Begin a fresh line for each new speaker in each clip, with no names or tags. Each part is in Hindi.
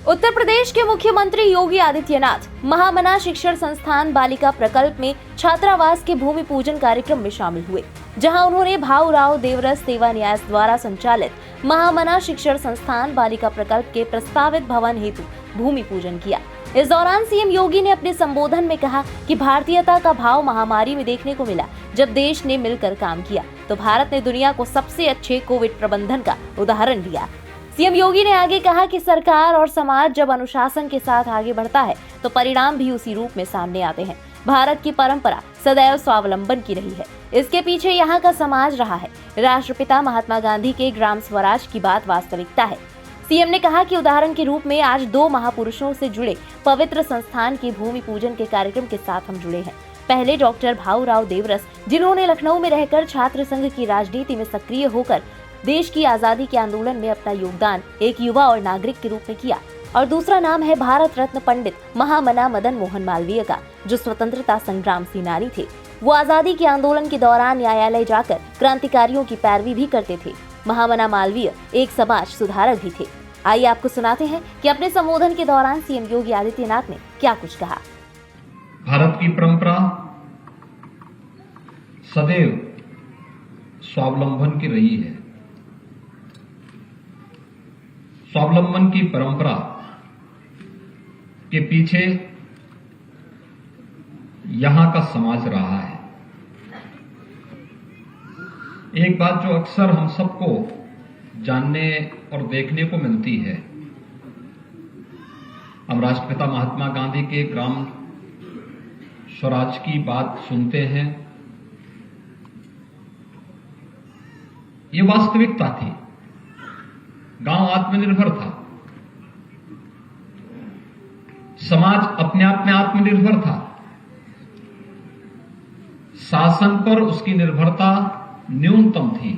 उत्तर प्रदेश के मुख्यमंत्री योगी आदित्यनाथ महामना शिक्षण संस्थान बालिका प्रकल्प में छात्रावास के भूमि पूजन कार्यक्रम में शामिल हुए, जहां उन्होंने भाऊराव देवरस सेवा न्यास द्वारा संचालित महामना शिक्षण संस्थान बालिका प्रकल्प के प्रस्तावित भवन हेतु भूमि पूजन किया। इस दौरान सीएम योगी ने अपने संबोधन में कहा कि भारतीयता का भाव महामारी में देखने को मिला। जब देश ने मिलकर काम किया तो भारत ने दुनिया को सबसे अच्छे कोविड प्रबंधन का उदाहरण दिया। सीएम योगी ने आगे कहा कि सरकार और समाज जब अनुशासन के साथ आगे बढ़ता है तो परिणाम भी उसी रूप में सामने आते हैं। भारत की परंपरा सदैव स्वावलंबन की रही है, इसके पीछे यहाँ का समाज रहा है। राष्ट्रपिता महात्मा गांधी के ग्राम स्वराज की बात वास्तविकता है। सीएम ने कहा कि उदाहरण के रूप में आज 2 महापुरुषों से जुड़े पवित्र संस्थान के भूमि पूजन के कार्यक्रम के साथ हम जुड़े हैं। पहले डॉक्टर भाऊराव देवरस, जिन्होंने लखनऊ में रहकर छात्र संघ की राजनीति में सक्रिय होकर देश की आजादी के आंदोलन में अपना योगदान एक युवा और नागरिक के रूप में किया, और दूसरा नाम है भारत रत्न पंडित महामना मदन मोहन मालवीय का, जो स्वतंत्रता संग्राम सेनानी थे। वो आजादी के आंदोलन के दौरान न्यायालय जाकर क्रांतिकारियों की पैरवी भी करते थे। महामना मालवीय एक समाज सुधारक भी थे। आइए आपको सुनाते हैं कि अपने संबोधन के दौरान सीएम योगी आदित्यनाथ ने क्या कुछ कहा।
भारत की परंपरा सदैव स्वावलंबन की रही है। स्वावलंबन की परंपरा के पीछे यहां का समाज रहा है। एक बात जो अक्सर हम सबको जानने और देखने को मिलती है, हम राष्ट्रपिता महात्मा गांधी के ग्राम स्वराज की बात सुनते हैं। ये वास्तविकता थी। गांव आत्मनिर्भर था, समाज अपने आप में आत्मनिर्भर था, शासन पर उसकी निर्भरता न्यूनतम थी।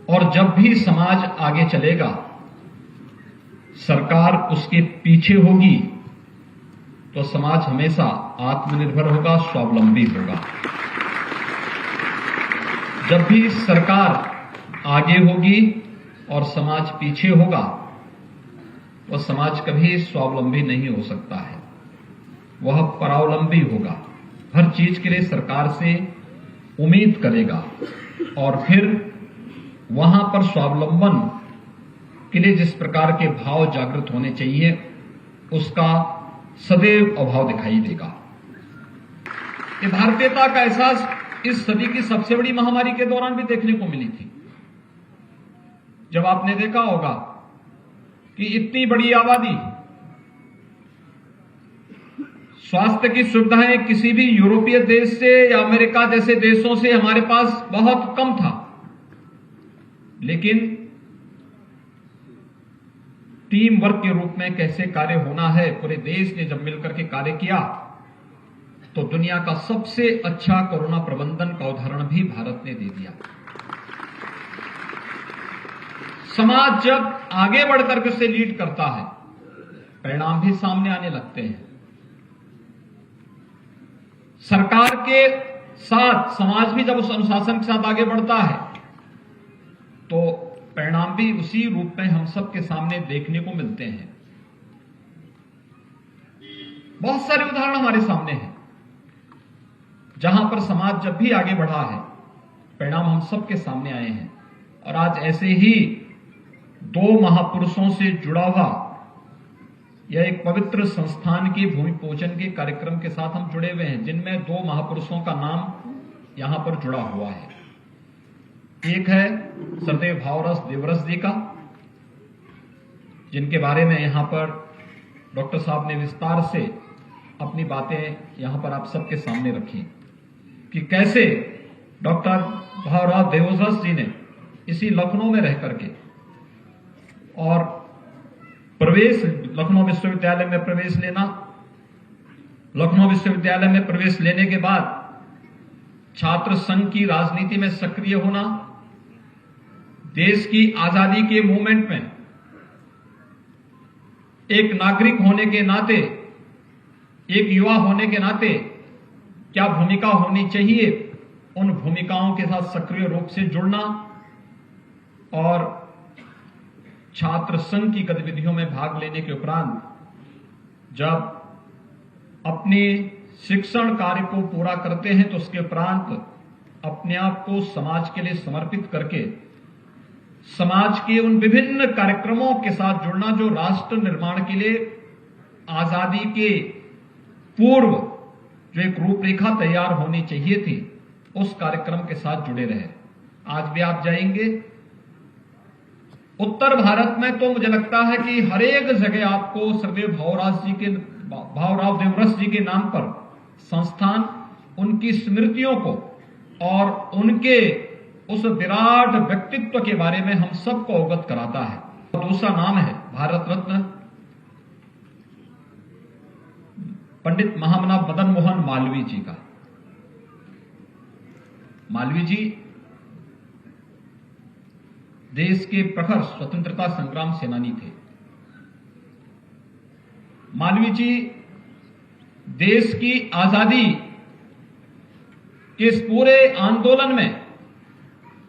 और जब भी समाज आगे चलेगा, सरकार उसके पीछे होगी, तो समाज हमेशा आत्मनिर्भर होगा, स्वावलंबी होगा। जब भी सरकार आगे होगी और समाज पीछे होगा, वह समाज कभी स्वावलंबी नहीं हो सकता है, वह परावलंबी होगा। हर चीज के लिए सरकार से उम्मीद करेगा और फिर वहां पर स्वावलंबन के लिए जिस प्रकार के भाव जागृत होने चाहिए, उसका सदैव अभाव दिखाई देगा। ये भारतीयता का एहसास इस सदी की सबसे बड़ी महामारी के दौरान भी देखने को मिली थी। जब आपने देखा होगा कि इतनी बड़ी आबादी, स्वास्थ्य की सुविधाएं किसी भी यूरोपीय देश से या अमेरिका जैसे देशों से हमारे पास बहुत कम था, लेकिन टीम वर्क के रूप में कैसे कार्य होना है, पूरे देश ने जब मिलकर के कार्य किया तो दुनिया का सबसे अच्छा कोरोना प्रबंधन का उदाहरण भी भारत ने दे दिया। समाज जब आगे बढ़कर के उसे लीड करता है, परिणाम भी सामने आने लगते हैं। सरकार के साथ समाज भी जब उस अनुशासन के साथ आगे बढ़ता है, तो परिणाम भी उसी रूप में हम सबके सामने देखने को मिलते हैं। बहुत सारे उदाहरण हमारे सामने हैं, जहां पर समाज जब भी आगे बढ़ा है, परिणाम हम सबके सामने आए हैं। और आज ऐसे ही 2 महापुरुषों से जुड़ा हुआ यह एक पवित्र संस्थान की भूमि पूजन के कार्यक्रम के साथ हम जुड़े हुए हैं, जिनमें 2 महापुरुषों का नाम यहां पर जुड़ा हुआ है। एक है सरदेव भाऊराव देवरस जी का, जिनके बारे में यहां पर डॉक्टर साहब ने विस्तार से अपनी बातें यहां पर आप सबके सामने रखी कि कैसे डॉक्टर भाऊराव देवरस जी ने इसी लखनऊ में रह करके और प्रवेश लखनऊ विश्वविद्यालय में प्रवेश लेना, लखनऊ विश्वविद्यालय में प्रवेश लेने के बाद छात्र संघ की राजनीति में सक्रिय होना, देश की आजादी के मूवमेंट में एक नागरिक होने के नाते, एक युवा होने के नाते क्या भूमिका होनी चाहिए, उन भूमिकाओं के साथ सक्रिय रूप से जुड़ना और छात्र संघ की गतिविधियों में भाग लेने के उपरांत जब अपने शिक्षण कार्य को पूरा करते हैं तो उसके उपरांत अपने आप को समाज के लिए समर्पित करके समाज के उन विभिन्न कार्यक्रमों के साथ जुड़ना जो राष्ट्र निर्माण के लिए आजादी के पूर्व जो एक रूपरेखा तैयार होनी चाहिए थी, उस कार्यक्रम के साथ जुड़े रहे। आज भी आप जाएंगे उत्तर भारत में तो मुझे लगता है कि हर एक जगह आपको स्वर्गीय भाऊराव देवरस जी के नाम पर संस्थान उनकी स्मृतियों को और उनके उस विराट व्यक्तित्व के बारे में हम सबको अवगत कराता है। दूसरा नाम है भारत रत्न पंडित महामना मदन मोहन मालवीय जी का। मालवीय जी देश के प्रखर स्वतंत्रता संग्राम सेनानी थे। मालवीय जी देश की आजादी के इस पूरे आंदोलन में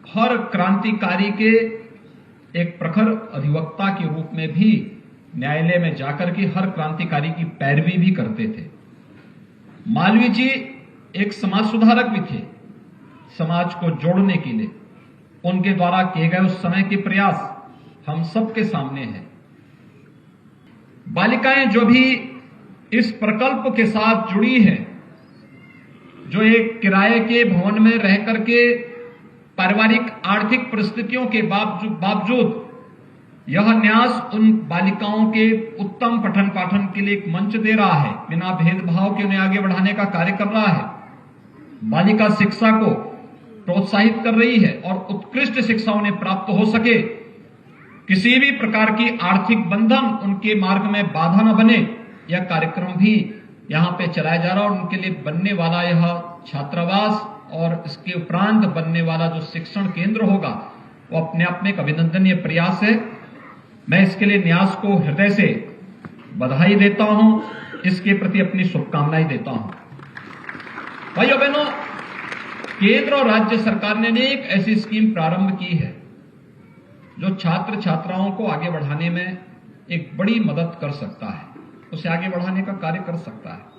हर क्रांतिकारी के एक प्रखर अधिवक्ता के रूप में भी न्यायालय में जाकर के हर क्रांतिकारी की पैरवी भी करते थे। मालवीय जी एक समाज सुधारक भी थे। समाज को जोड़ने के लिए उनके द्वारा किए गए उस समय के प्रयास हम सबके सामने हैं। बालिकाएं जो भी इस प्रकल्प के साथ जुड़ी हैं, जो एक किराए के भवन में रह करके पारिवारिक आर्थिक परिस्थितियों के बावजूद यह न्यास उन बालिकाओं के उत्तम पठन पाठन के लिए एक मंच दे रहा है, बिना भेदभाव के उन्हें आगे बढ़ाने का कार्य कर रहा है, बालिका शिक्षा को प्रोत्साहित कर रही है और उत्कृष्ट शिक्षा उन्हें प्राप्त हो सके, किसी भी प्रकार की आर्थिक बंधन उनके मार्ग में बाधा न बने, यह कार्यक्रम भी यहां पे चलाया जा रहा है। और उनके लिए बनने वाला यह छात्रावास और इसके उपरांत बनने वाला जो शिक्षण केंद्र होगा वो अपने आप में एक अभिनंदनीय प्रयास है। मैं इसके लिए न्यास को हृदय से बधाई देता हूं, इसके प्रति अपनी शुभकामनाएं देता हूं। भाइयों बहनों, केंद्र और राज्य सरकार ने एक ऐसी स्कीम प्रारंभ की है जो छात्र छात्राओं को आगे बढ़ाने में एक बड़ी मदद कर सकता है, उसे आगे बढ़ाने का कार्य कर सकता है।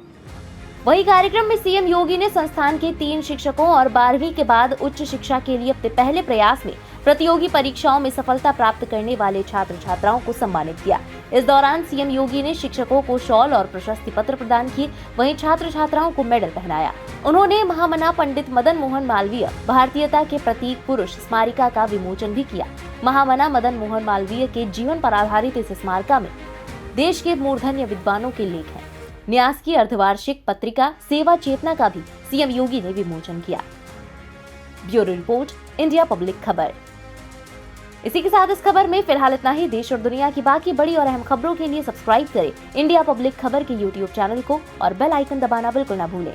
वही कार्यक्रम में सीएम योगी ने संस्थान के 3 शिक्षकों और 12वीं के बाद उच्च शिक्षा के लिए अपने पहले प्रयास में प्रतियोगी परीक्षाओं में सफलता प्राप्त करने वाले छात्र छात्राओं को सम्मानित किया। इस दौरान सीएम योगी ने शिक्षकों को शॉल और प्रशस्ति पत्र प्रदान किए, वहीं छात्र छात्राओं को मेडल पहनाया। उन्होंने महामना पंडित मदन मोहन मालवीय भारतीयता के प्रतीक पुरुष स्मारिका का विमोचन भी किया। महामना मदन मोहन मालवीय के जीवन पर आधारित इस स्मारिका में देश के मूर्धन्य विद्वानों के लेख हैं। न्यास की अर्धवार्षिक पत्रिका सेवा चेतना का भी सीएम योगी ने विमोचन किया। ब्यूरो रिपोर्ट, इंडिया पब्लिक खबर। इसी के साथ इस खबर में फिलहाल इतना ही। देश और दुनिया की बाकी बड़ी और अहम खबरों के लिए सब्सक्राइब करें इंडिया पब्लिक खबर के YouTube चैनल को और बेल आइकन दबाना बिल्कुल न भूलें।